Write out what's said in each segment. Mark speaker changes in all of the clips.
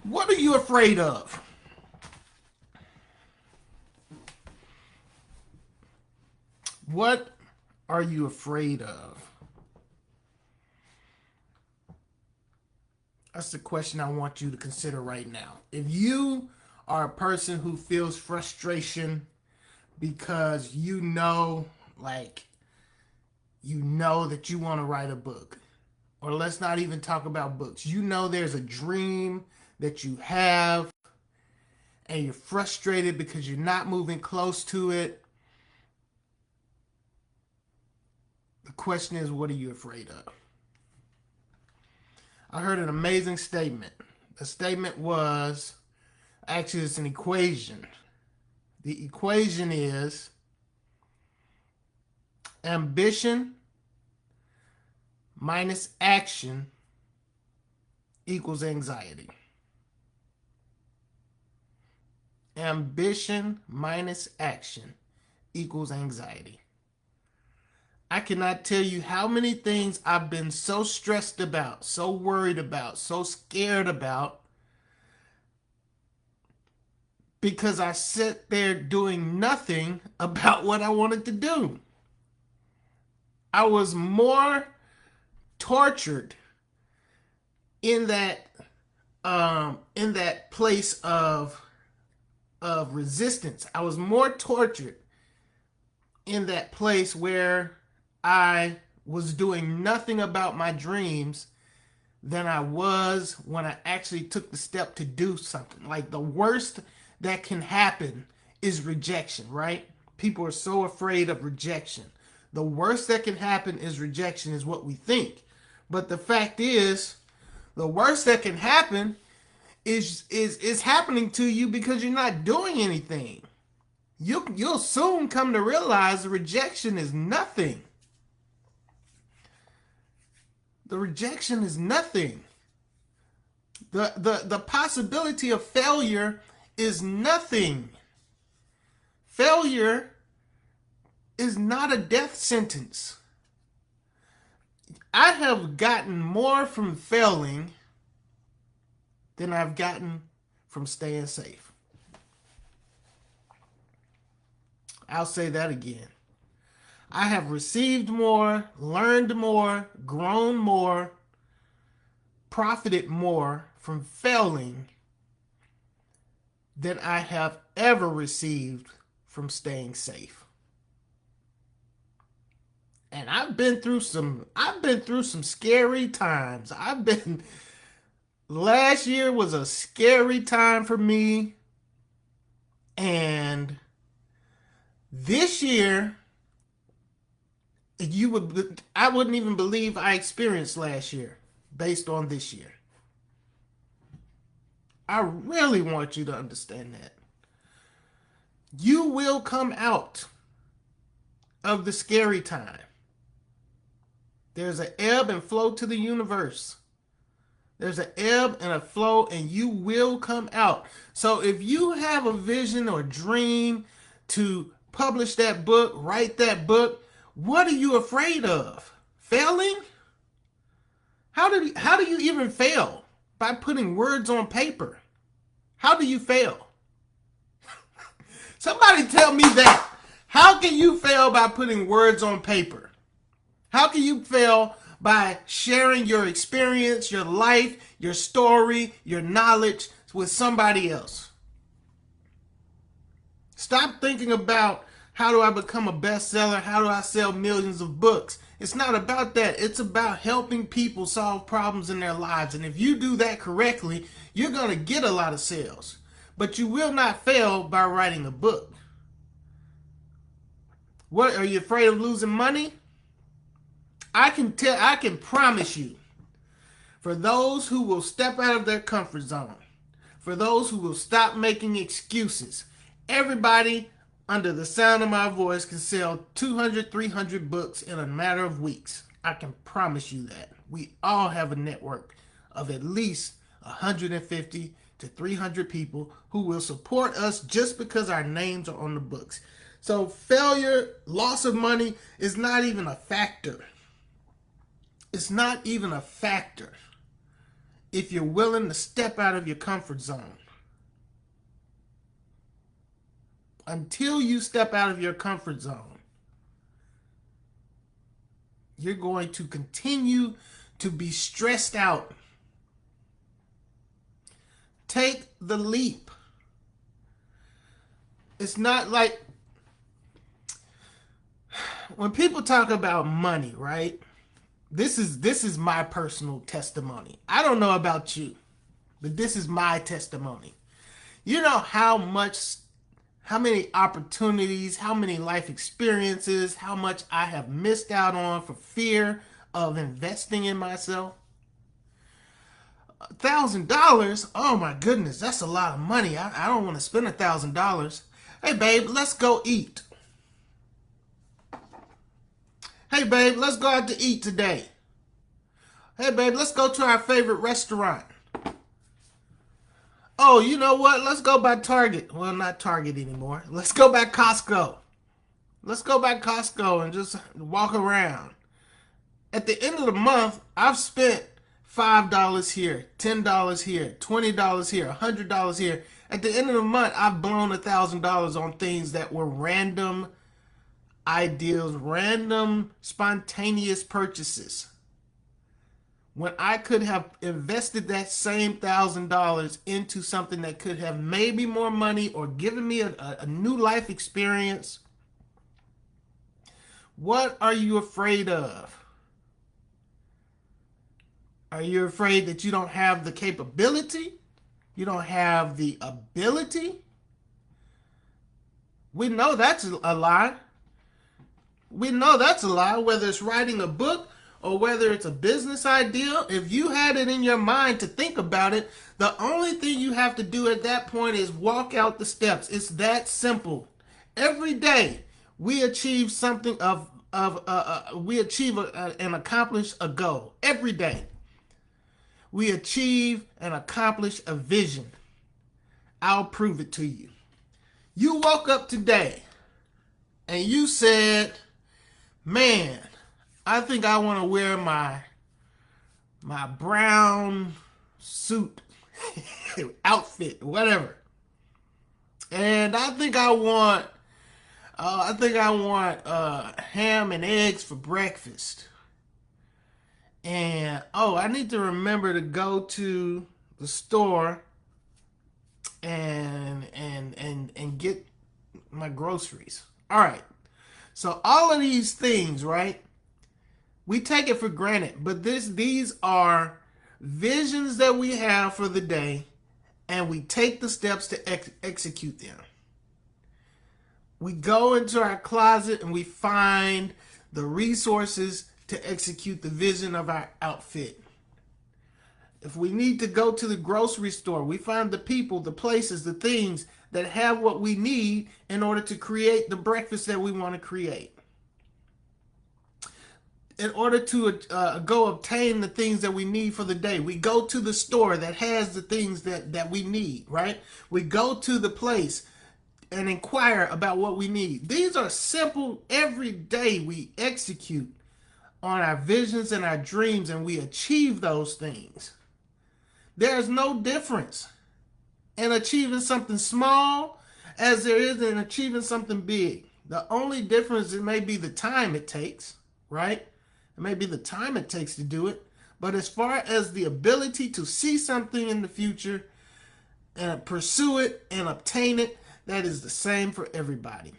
Speaker 1: What are you afraid of? What are you afraid of? That's the question I want you to consider right now. If you are a person who feels frustration because like, you know that you want to write a book, or let's not even talk about books, there's a dream that you have and you're frustrated because you're not moving close to it. The question is, what are you afraid of? I heard an amazing statement. The statement was actually, it's an equation. The equation is ambition minus action equals anxiety. Ambition minus action equals anxiety. I cannot tell you how many things I've been so stressed about, so worried about, so scared about, because I sat there doing nothing about what I wanted to do. I was more tortured in that place of resistance. I was more tortured in that place where I was doing nothing about my dreams than I was when I actually took the step to do something. Like, the worst that can happen is rejection, right? People are so afraid of rejection. The worst that can happen is rejection, is what we think. But the fact is, the worst that can happen is happening to you because you're not doing anything. You'll soon come to realize the rejection is nothing. The rejection is nothing. The possibility of failure is nothing. Failure is not a death sentence. I have gotten more from failing than I've gotten from staying safe. I'll say that again. I have received more, learned more, grown more, profited more from failing than I have ever received from staying safe. And I've been through some scary times. Last year was a scary time for me, and this year, I wouldn't even believe I experienced last year based on this year. I really want you to understand that. You will come out of the scary time. There's an ebb and flow to the universe. There's an ebb and a flow, and you will come out. So if you have a vision or dream to publish that book, write that book, what are you afraid of? Failing? How do you even fail? By putting words on paper. How do you fail? Somebody tell me that. How can you fail by putting words on paper? How can you fail by sharing your experience, your life, your story, your knowledge with somebody else? Stop thinking about, how do I become a bestseller? How do I sell millions of books? It's not about that. It's about helping people solve problems in their lives. And if you do that correctly, you're going to get a lot of sales. But you will not fail by writing a book. What, are you afraid of losing money? I can promise you, for those who will step out of their comfort zone, for those who will stop making excuses, everybody under the sound of my voice can sell 200, 300 books in a matter of weeks. I can promise you that. We all have a network of at least 150 to 300 people who will support us just because our names are on the books. So failure, loss of money is not even a factor. It's not even a factor if you're willing to step out of your comfort zone. Until you step out of your comfort zone, you're going to continue to be stressed out. Take the leap. It's not like when people talk about money, right? This is my personal testimony. I don't know about you, but this is my testimony. You know how many opportunities, how many life experiences, how much I have missed out on for fear of investing in myself? $1,000? Oh my goodness, that's a lot of money. I don't want to spend $1,000. Hey babe, let's go eat. Hey babe, let's go out to eat today. Hey babe, let's go to our favorite restaurant. Oh, you know what? Let's go by Target. Well, not Target anymore. Let's go by Costco. Let's go by Costco and just walk around. At the end of the month, I've spent $5 here, $10 here, $20 here, $100 here. At the end of the month, I've blown $1,000 on things that were random ideals, random spontaneous purchases, when I could have invested that same $1,000 into something that could have made me more money or given me a new life experience. What are you afraid of? Are you afraid that you don't have the capability? You don't have the ability? We know that's a lie. We know that's a lie, whether it's writing a book or whether it's a business idea. If you had it in your mind to think about it, the only thing you have to do at that point is walk out the steps. It's that simple. Every day we achieve something we achieve and accomplish a goal. Every day we achieve and accomplish a vision. I'll prove it to you. You woke up today and you said, man, I think I want to wear my brown suit outfit, whatever. And I think I want ham and eggs for breakfast. And I need to remember to go to the store and get my groceries. All right. So all of these things, right? We take it for granted, but these are visions that we have for the day, and we take the steps to execute them. We go into our closet and we find the resources to execute the vision of our outfit. If we need to go to the grocery store, we find the people, the places, the things that have what we need in order to create the breakfast that we want to create. In order to go obtain the things that we need for the day, we go to the store that has the things that we need, right? We go to the place and inquire about what we need. These are simple, every day we execute on our visions and our dreams, and we achieve those things. There's no difference in achieving something small as there is in achieving something big. The only difference, it may be the time it takes, right? It may be the time it takes to do it. But as far as the ability to see something in the future and pursue it and obtain it, that is the same for everybody.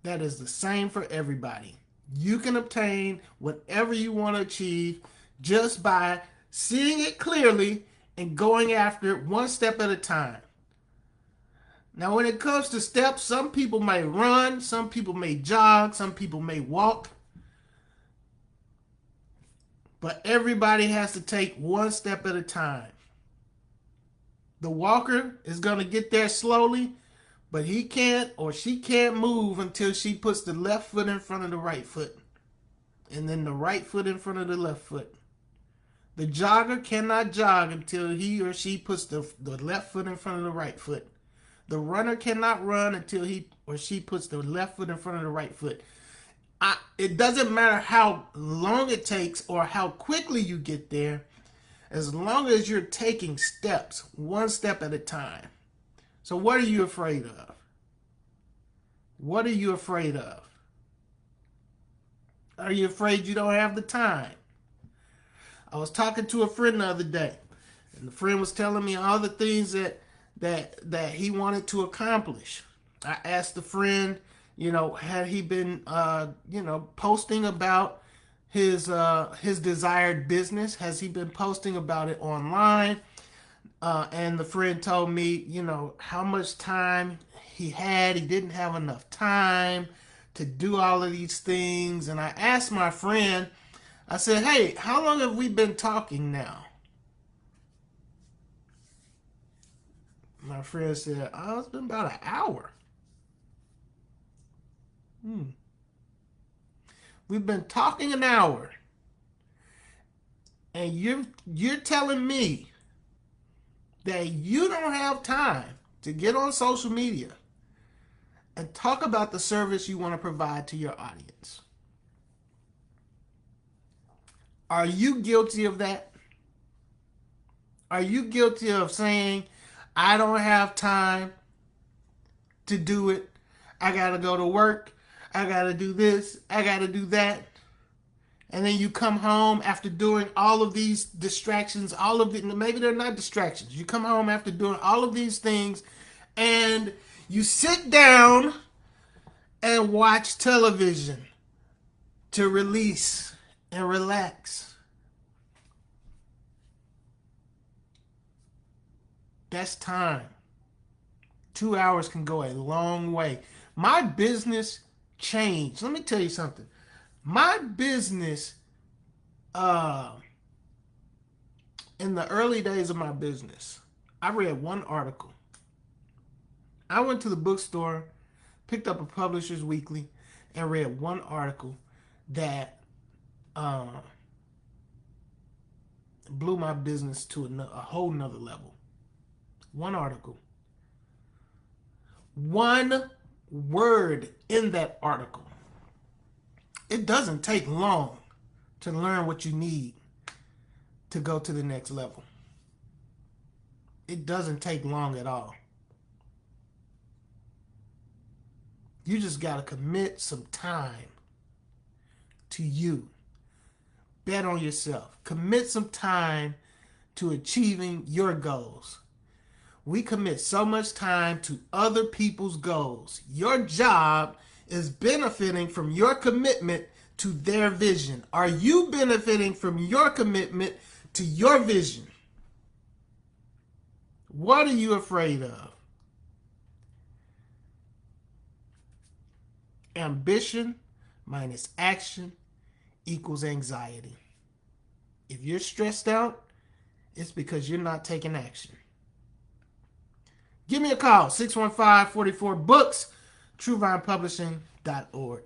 Speaker 1: That is the same for everybody. You can obtain whatever you want to achieve just by seeing it clearly and going after it one step at a time. Now, when it comes to steps, some people may run, some people may jog, some people may walk. But everybody has to take one step at a time. The walker is going to get there slowly, but he can't or she can't move until she puts the left foot in front of the right foot, and then the right foot in front of the left foot. The jogger cannot jog until he or she puts the left foot in front of the right foot. The runner cannot run until he or she puts the left foot in front of the right foot. It doesn't matter how long it takes or how quickly you get there, as long as you're taking steps, one step at a time. So what are you afraid of? What are you afraid of? Are you afraid you don't have the time? I was talking to a friend the other day, and the friend was telling me all the things that he wanted to accomplish. I asked the friend, had he been, posting about his desired business? Has he been posting about it online? And the friend told me, how much time he had. He didn't have enough time to do all of these things. And I asked my friend, I said, hey, how long have we been talking now? My friend said, oh, it's been about an hour. We've been talking an hour. And you're telling me that you don't have time to get on social media and talk about the service you want to provide to your audience. Are you guilty of that? Are you guilty of saying, I don't have time to do it? I got to go to work. I got to do this. I got to do that. And then you come home after doing all of these distractions, maybe they're not distractions. You come home after doing all of these things and you sit down and watch television to release and relax. That's time. 2 hours can go a long way. My business changed. Let me tell you something. My business, in the early days of my business, I read one article. I went to the bookstore, picked up a Publisher's Weekly, and read one article that blew my business to a whole nother level. One article. One word in that article. It doesn't take long to learn what you need to go to the next level. It doesn't take long at all. You just got to commit some time to you. Bet on yourself. Commit some time to achieving your goals. We commit so much time to other people's goals. Your job is benefiting from your commitment to their vision. Are you benefiting from your commitment to your vision? What are you afraid of? Ambition minus action equals anxiety. If you're stressed out, it's because you're not taking action. Give me a call, 615-44-BOOKS, TrueVinePublishing.org.